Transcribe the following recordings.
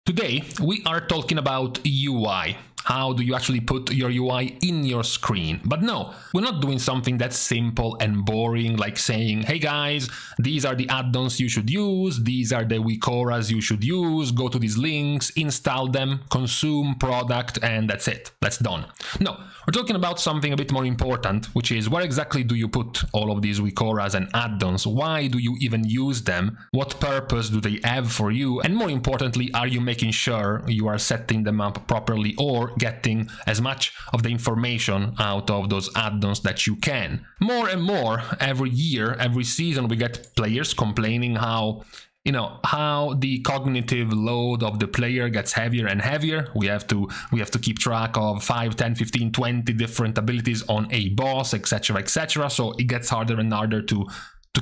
Today, we are talking about UI. How do you actually put your UI in your screen? But no, we're not doing something that's simple and boring, like saying, hey guys, these are the add-ons you should use, these are the Wicoras you should use, go to these links, install them, consume product, and that's it. That's done. No, we're talking about something a bit more important, which is where exactly do you put all of these Wicoras and add-ons? Why do you even use them? What purpose do they have for you? And more importantly, are you making sure you are setting them up properly or getting as much of the information out of those add-ons that you can? More and more every year, every season, we get players complaining how the cognitive load of the player gets heavier and heavier. We have to keep track of 5, 10, 15, 20 different abilities on a boss, etc., etc. So it gets harder and harder to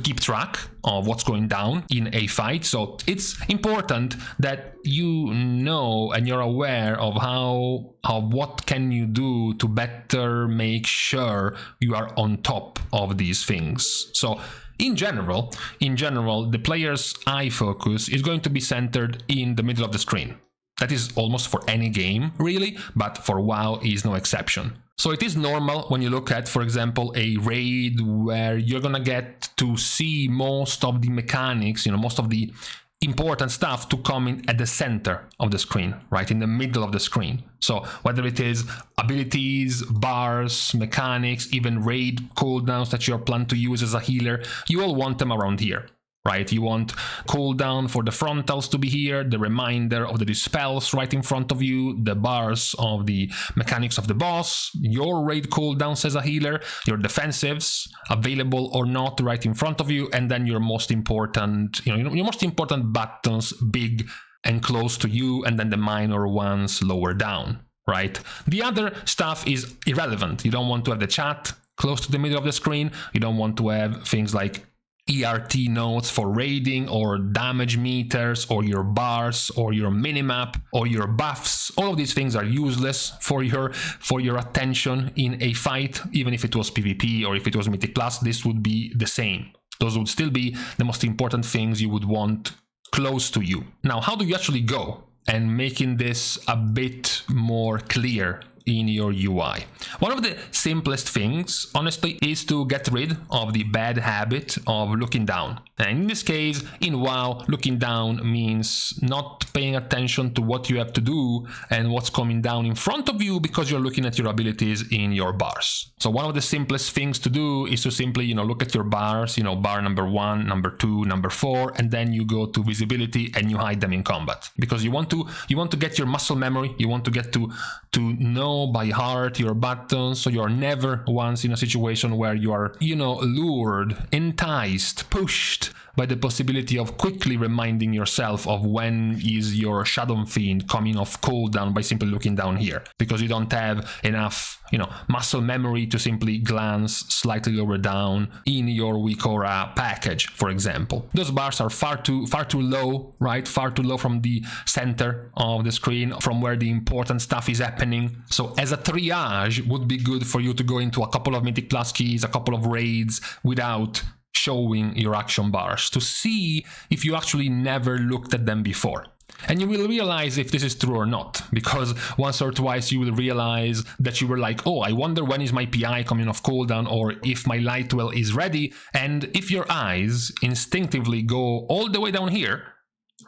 keep track of what's going down in a fight. So it's important that you know and you're aware of what can you do to better make sure you are on top of these things. So in general, the player's eye focus is going to be centered in the middle of the screen. That is almost for any game, really, but for WoW is no exception. So it is normal when you look at, for example, a raid where you're gonna get to see most of the mechanics, most of the important stuff to come in at the center of the screen, right in the middle of the screen. So whether it is abilities, bars, mechanics, even raid cooldowns that you're planned to use as a healer, you all want them around here. Right, you want cooldown for the frontals to be here, the reminder of the dispels right in front of you, the bars of the mechanics of the boss, your raid cooldowns as a healer, your defensives available or not right in front of you, and then your most important, your most important buttons big and close to you, and then the minor ones lower down. Right. The other stuff is irrelevant. You don't want to have the chat close to the middle of the screen. You don't want to have things like ERT notes for raiding or damage meters or your bars or your minimap or your buffs. All of these things are useless for your attention in a fight. Even if it was PvP or if it was Mythic Plus, this would be the same. Those would still be the most important things you would want close to you. Now, how do you actually go and making this a bit more clear in your UI? One of the simplest things, honestly, is to get rid of the bad habit of looking down. And in this case, in WoW, looking down means not paying attention to what you have to do and what's coming down in front of you because you're looking at your abilities in your bars. So one of the simplest things to do is to simply, look at your bars, bar number 1, number 2, number 4, and then you go to visibility and you hide them in combat. Because you want to get your muscle memory, you want to get to know by heart your buttons, so you're never once in a situation where you are, lured, enticed, pushed by the possibility of quickly reminding yourself of when is your Shadow Fiend coming off cooldown by simply looking down here, because you don't have enough, muscle memory to simply glance slightly lower down in your Wicora package, for example. Those bars are far too low, right? Far too low from the center of the screen, from where the important stuff is happening. So as a triage, would be good for you to go into a couple of Mythic Plus keys, a couple of raids without showing your action bars to see if you actually never looked at them before. And you will realize if this is true or not, because once or twice you will realize that you were like, oh, I wonder when is my PI coming off cooldown, or if my Lightwell is ready. And if your eyes instinctively go all the way down here,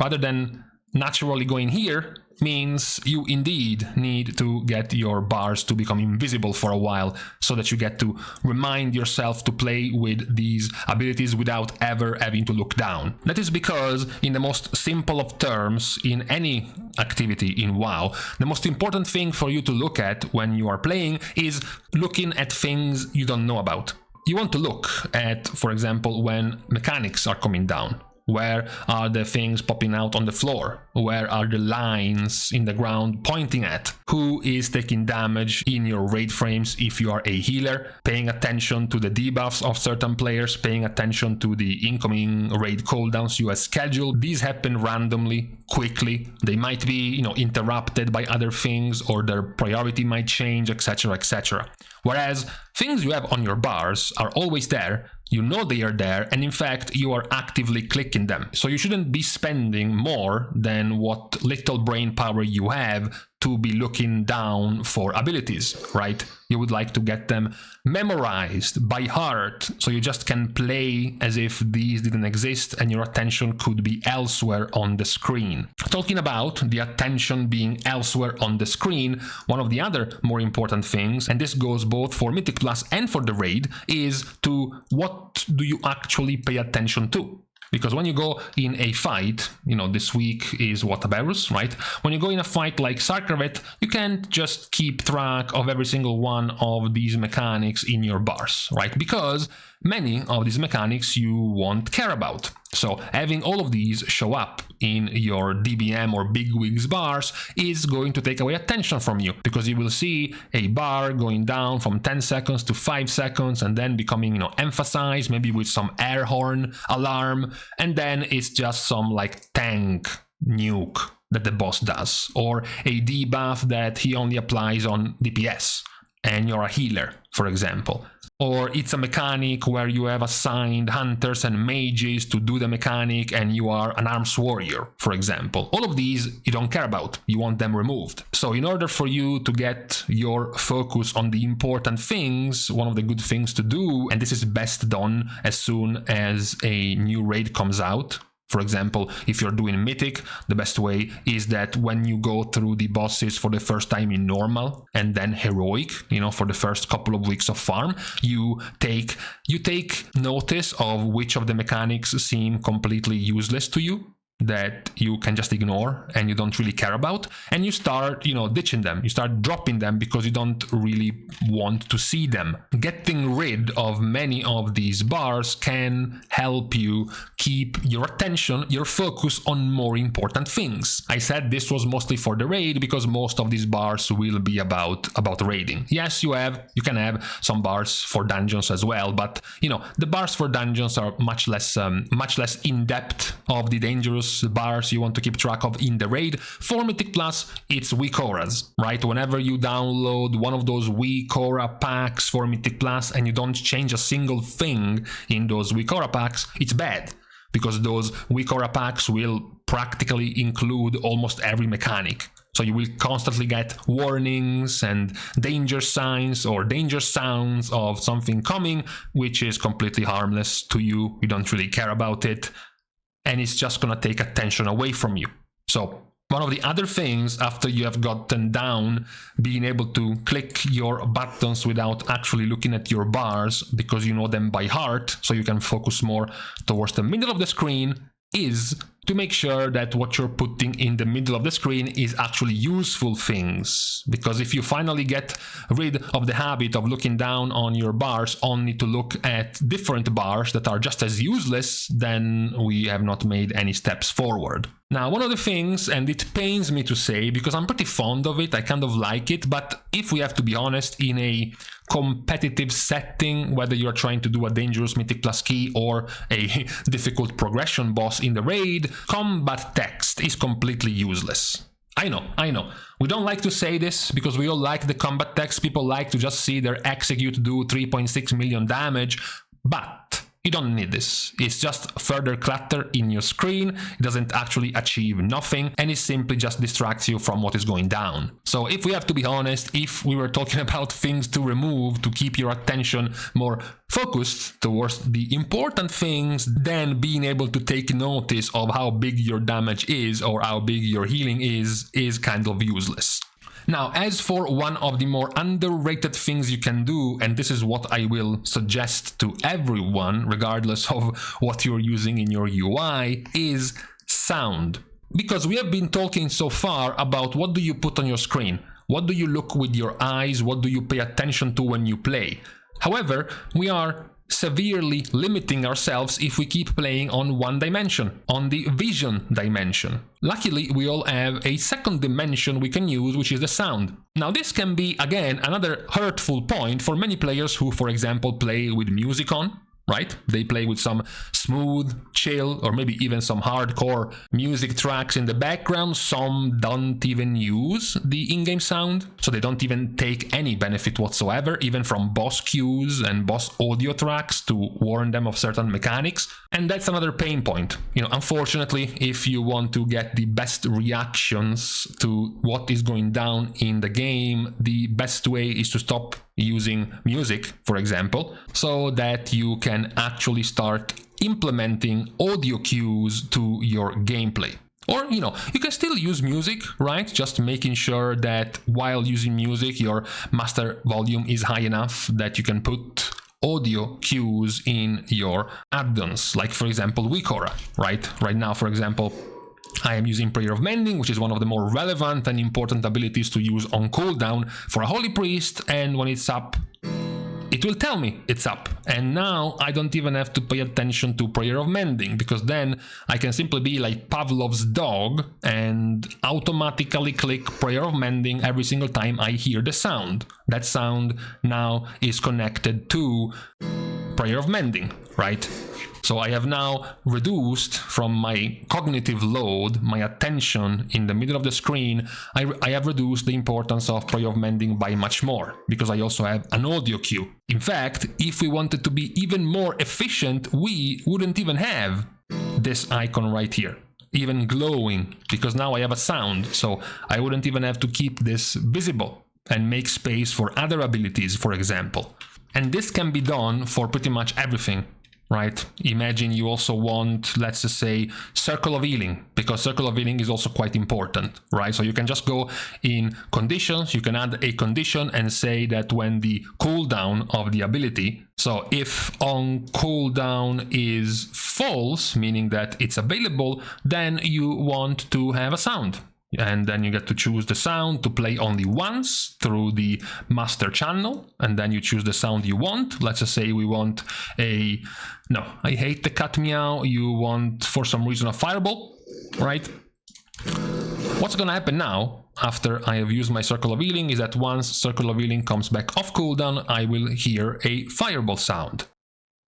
rather than naturally going here, means you indeed need to get your bars to become invisible for a while, so that you get to remind yourself to play with these abilities without ever having to look down. That is because, in the most simple of terms, in any activity in WoW, the most important thing for you to look at when you are playing is looking at things you don't know about. You want to look at, for example, when mechanics are coming down. Where are the things popping out on the floor? Where are the lines in the ground pointing at? Who is taking damage in your raid frames if you are a healer? Paying attention to the debuffs of certain players, paying attention to the incoming raid cooldowns you have scheduled. These happen randomly, quickly. They might be, interrupted by other things, or their priority might change, etc., etc. Whereas things you have on your bars are always there You know they are there, and in fact, you are actively clicking them. So you shouldn't be spending more than what little brain power you have to be looking down for abilities, right? You would like to get them memorized by heart, so you just can play as if these didn't exist and your attention could be elsewhere on the screen. Talking about the attention being elsewhere on the screen, one of the other more important things, and this goes both for Mythic Plus and for the raid, is to what do you actually pay attention to? Because when you go in a fight, this week is Whataburus, right? When you go in a fight like Sarkarvet, you can't just keep track of every single one of these mechanics in your bars, right? Because many of these mechanics you won't care about. So having all of these show up in your DBM or Bigwigs bars is going to take away attention from you, because you will see a bar going down from 10 seconds to 5 seconds and then becoming, emphasized, maybe with some air horn alarm, and then it's just some like tank nuke that the boss does, or a debuff that he only applies on DPS and you're a healer, for example. Or it's a mechanic where you have assigned hunters and mages to do the mechanic and you are an arms warrior, for example. All of these you don't care about, you want them removed. So in order for you to get your focus on the important things, one of the good things to do, and this is best done as soon as a new raid comes out. For example, if you're doing Mythic, the best way is that when you go through the bosses for the first time in normal and then heroic, for the first couple of weeks of farm, you take notice of which of the mechanics seem completely useless to you, that you can just ignore and you don't really care about, and you start, ditching them. You start dropping them because you don't really want to see them. Getting rid of many of these bars can help you keep your attention, your focus on more important things. I said this was mostly for the raid because most of these bars will be about raiding. Yes, you can have some bars for dungeons as well, but the bars for dungeons are much less in depth of the dangerous bars you want to keep track of in the raid. For Mythic Plus, it's weak auras, right? Whenever you download one of those weak aura packs for Mythic Plus and you don't change a single thing in those weak aura packs, it's bad, because those weak aura packs will practically include almost every mechanic. So you will constantly get warnings and danger signs or danger sounds of something coming, which is completely harmless to you. You don't really care about it, and it's just gonna take attention away from you. So one of the other things, after you have gotten down, being able to click your buttons without actually looking at your bars because you know them by heart, so you can focus more towards the middle of the screen, is to make sure that what you're putting in the middle of the screen is actually useful things. Because if you finally get rid of the habit of looking down on your bars only to look at different bars that are just as useless, then we have not made any steps forward. Now, one of the things, and it pains me to say because I'm pretty fond of it, I kind of like it, but if we have to be honest, in a competitive setting, whether you're trying to do a dangerous Mythic Plus key or a difficult progression boss in the raid, combat text is completely useless. I know. We don't like to say this because we all like the combat text. People like to just see their execute do 3.6 million damage, but you don't need this. It's just further clutter in your screen. It doesn't actually achieve nothing, and it simply just distracts you from what is going down. So if we have to be honest, if we were talking about things to remove to keep your attention more focused towards the important things, then being able to take notice of how big your damage is or how big your healing is kind of useless. Now, as for one of the more underrated things you can do, and this is what I will suggest to everyone, regardless of what you're using in your UI, is sound. Because we have been talking so far about what do you put on your screen, what do you look with your eyes, what do you pay attention to when you play. However, we are severely limiting ourselves if we keep playing on one dimension, on the vision dimension. Luckily, we all have a second dimension we can use, which is the sound. Now, this can be, again, another hurtful point for many players who, for example, play with music on, right? They play with some smooth, chill, or maybe even some hardcore music tracks in the background. Some don't even use the in-game sound, so they don't even take any benefit whatsoever, even from boss cues and boss audio tracks to warn them of certain mechanics. And that's another pain point. Unfortunately, if you want to get the best reactions to what is going down in the game, the best way is to stop using music, for example, so that you can actually start implementing audio cues to your gameplay. Or, you can still use music, right? Just making sure that while using music, your master volume is high enough that you can put audio cues in your add-ons, like, for example, Wikora, right? Right now, for example, I am using Prayer of Mending, which is one of the more relevant and important abilities to use on cooldown for a Holy Priest, and when it's up, it will tell me it's up. And now I don't even have to pay attention to Prayer of Mending, because then I can simply be like Pavlov's dog and automatically click Prayer of Mending every single time I hear the sound. That sound now is connected to Prayer of Mending, right? So I have now reduced from my cognitive load, my attention in the middle of the screen, I have reduced the importance of Prayer of Mending by much more, because I also have an audio cue. In fact, if we wanted to be even more efficient, we wouldn't even have this icon right here, even glowing, because now I have a sound, so I wouldn't even have to keep this visible and make space for other abilities, for example. And this can be done for pretty much everything. Right? Imagine you also want, let's just say, Circle of Healing, because Circle of Healing is also quite important, right? So you can just go in conditions, you can add a condition and say that when the cooldown of the ability, so if on cooldown is false, meaning that it's available, then you want to have a sound. And then you get to choose the sound to play only once through the master channel, and then you choose the sound you want. Let's just say we want no, I hate the cat meow. You want, for some reason, a fireball, right? What's gonna happen now, after I have used my Circle of Healing, is that once Circle of Healing comes back off cooldown, I will hear a fireball sound.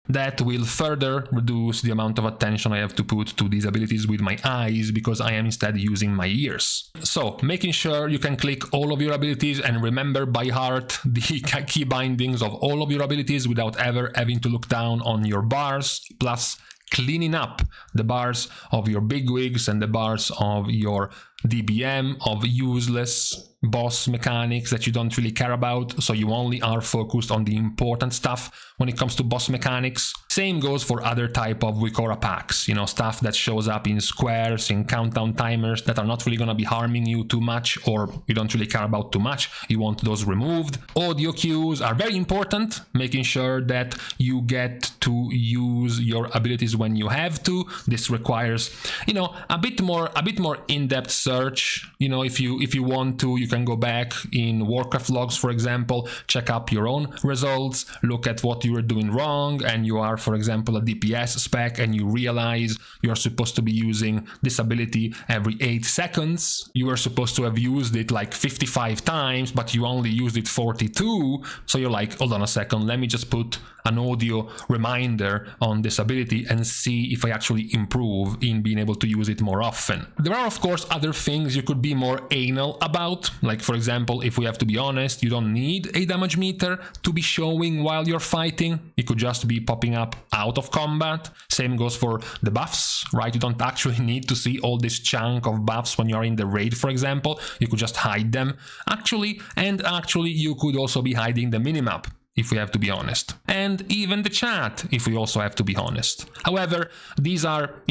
That will further reduce the amount of attention I have to put to these abilities with my eyes, because I am instead using my ears. So, making sure you can click all of your abilities and remember by heart the key bindings of all of your abilities without ever having to look down on your bars, plus cleaning up the bars of your bigwigs and the bars of your DBM, of useless boss mechanics that you don't really care about, so you only are focused on the important stuff when it comes to boss mechanics. Same goes for other type of Wikora packs, stuff that shows up in squares, in countdown timers that are not really gonna be harming you too much, or you don't really care about too much. You want those removed. Audio cues are very important, making sure that you get to use your abilities when you have to. This requires, a bit more in-depth search. If you want to, you can go back in Warcraft logs, for example, check up your own results, look at what you were doing wrong, and you are, for example, a DPS spec, and you realize you're supposed to be using this ability every 8 seconds. You were supposed to have used it like 55 times, but you only used it 42. So you're like, hold on a second, let me just put an audio reminder on this ability and see if I actually improve in being able to use it more often. There are, of course, other things you could be more anal about. Like, for example, if we have to be honest, you don't need a damage meter to be showing while you're fighting. It could just be popping up out of combat. Same goes for the buffs, right? You don't actually need to see all this chunk of buffs when you're in the raid, for example. You could just hide them. Actually, you could also be hiding the minimap, if we have to be honest. And even the chat, if we also have to be honest. However, these are,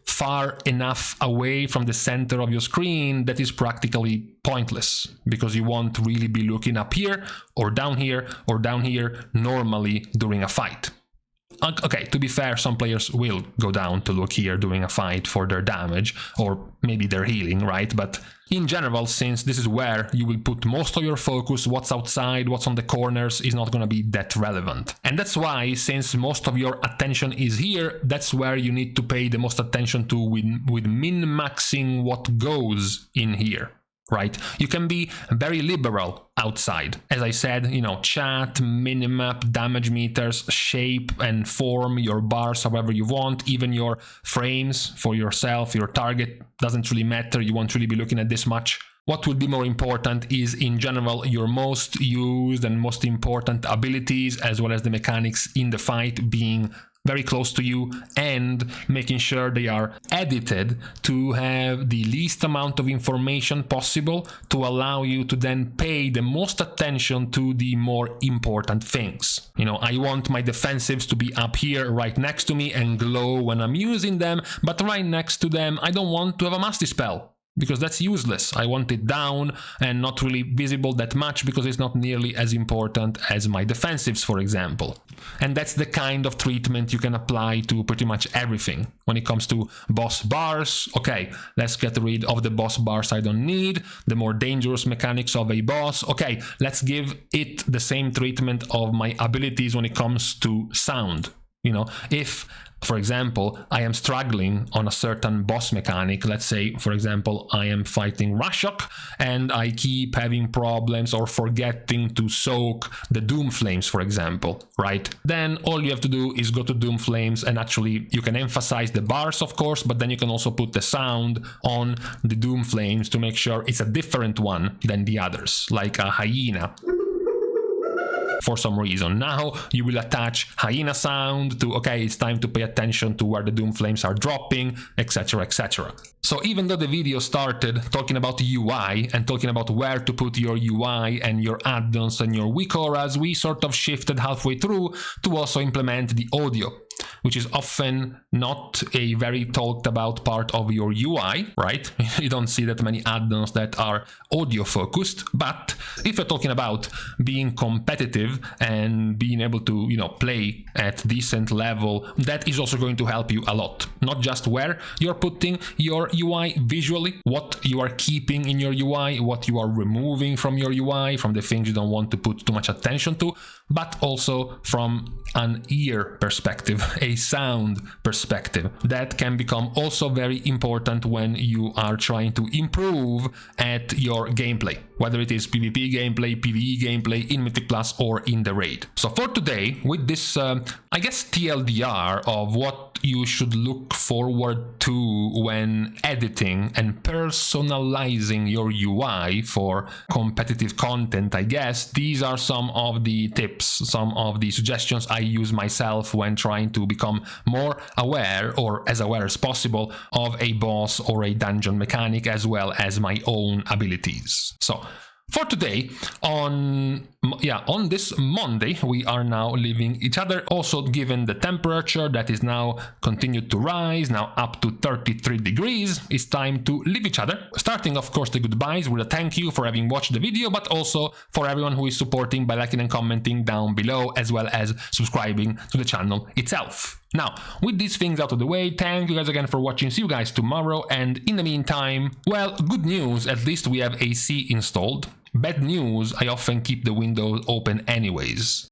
far enough away from the center of your screen that is practically pointless, because you won't really be looking up here or down here normally during a fight. Okay, to be fair, some players will go down to look here during a fight for their damage, or maybe their healing, right? But in general, since this is where you will put most of your focus, what's outside, what's on the corners is not going to be that relevant. And that's why, since most of your attention is here, that's where you need to pay the most attention to with min-maxing what goes in here. right? You can be very liberal outside. As I said, chat, minimap, damage meters, shape and form your bars however you want, even your frames for yourself, your target, doesn't really matter. You won't really be looking at this much. What will be more important is, in general, your most used and most important abilities, as well as the mechanics in the fight being very close to you, and making sure they are edited to have the least amount of information possible to allow you to then pay the most attention to the more important things. I want my defensives to be up here right next to me and glow when I'm using them, but right next to them I don't want to have a Musty spell, because that's useless. I want it down and not really visible that much, because it's not nearly as important as my defensives, for example. And that's the kind of treatment you can apply to pretty much everything. When it comes to boss bars, okay, let's get rid of the boss bars I don't need, the more dangerous mechanics of a boss, okay, let's give it the same treatment of my abilities when it comes to sound. If, for example, I am struggling on a certain boss mechanic, let's say, for example, I am fighting Rashok and I keep having problems or forgetting to soak the Doom Flames, for example, right? Then all you have to do is go to Doom Flames, and actually you can emphasize the bars, of course, but then you can also put the sound on the Doom Flames to make sure it's a different one than the others, like a hyena. For some reason. Now you will attach hyena sound to, okay, it's time to pay attention to where the Doom Flames are dropping, etc, etc. So even though the video started talking about UI and talking about where to put your UI and your add-ons and your weak auras, we sort of shifted halfway through to also implement the audio, which is often not a very talked about part of your UI, right? You don't see that many add-ons that are audio focused, but if you're talking about being competitive and being able to, play at decent level, that is also going to help you a lot. Not just where you're putting your UI visually, what you are keeping in your UI, what you are removing from your UI, from the things you don't want to put too much attention to, but also from an ear perspective, a sound perspective. That can become also very important when you are trying to improve at your gameplay, whether it is PvP gameplay, PvE gameplay, in Mythic Plus or in the raid. So for today, with this, I guess, TLDR of what you should look forward to when editing and personalizing your UI for competitive content, I guess, these are some of the tips, some of the suggestions I use myself when trying to become more aware, or as aware as possible, of a boss or a dungeon mechanic, as well as my own abilities. So for today, on this Monday, we are now leaving each other. Also, given the temperature that is now continued to rise, now up to 33 degrees, it's time to leave each other. Starting, of course, the goodbyes with a thank you for having watched the video, but also for everyone who is supporting by liking and commenting down below, as well as subscribing to the channel itself. Now, with these things out of the way, thank you guys again for watching. See you guys tomorrow, and in the meantime, well, good news, at least we have AC installed. Bad news, I often keep the window open anyways.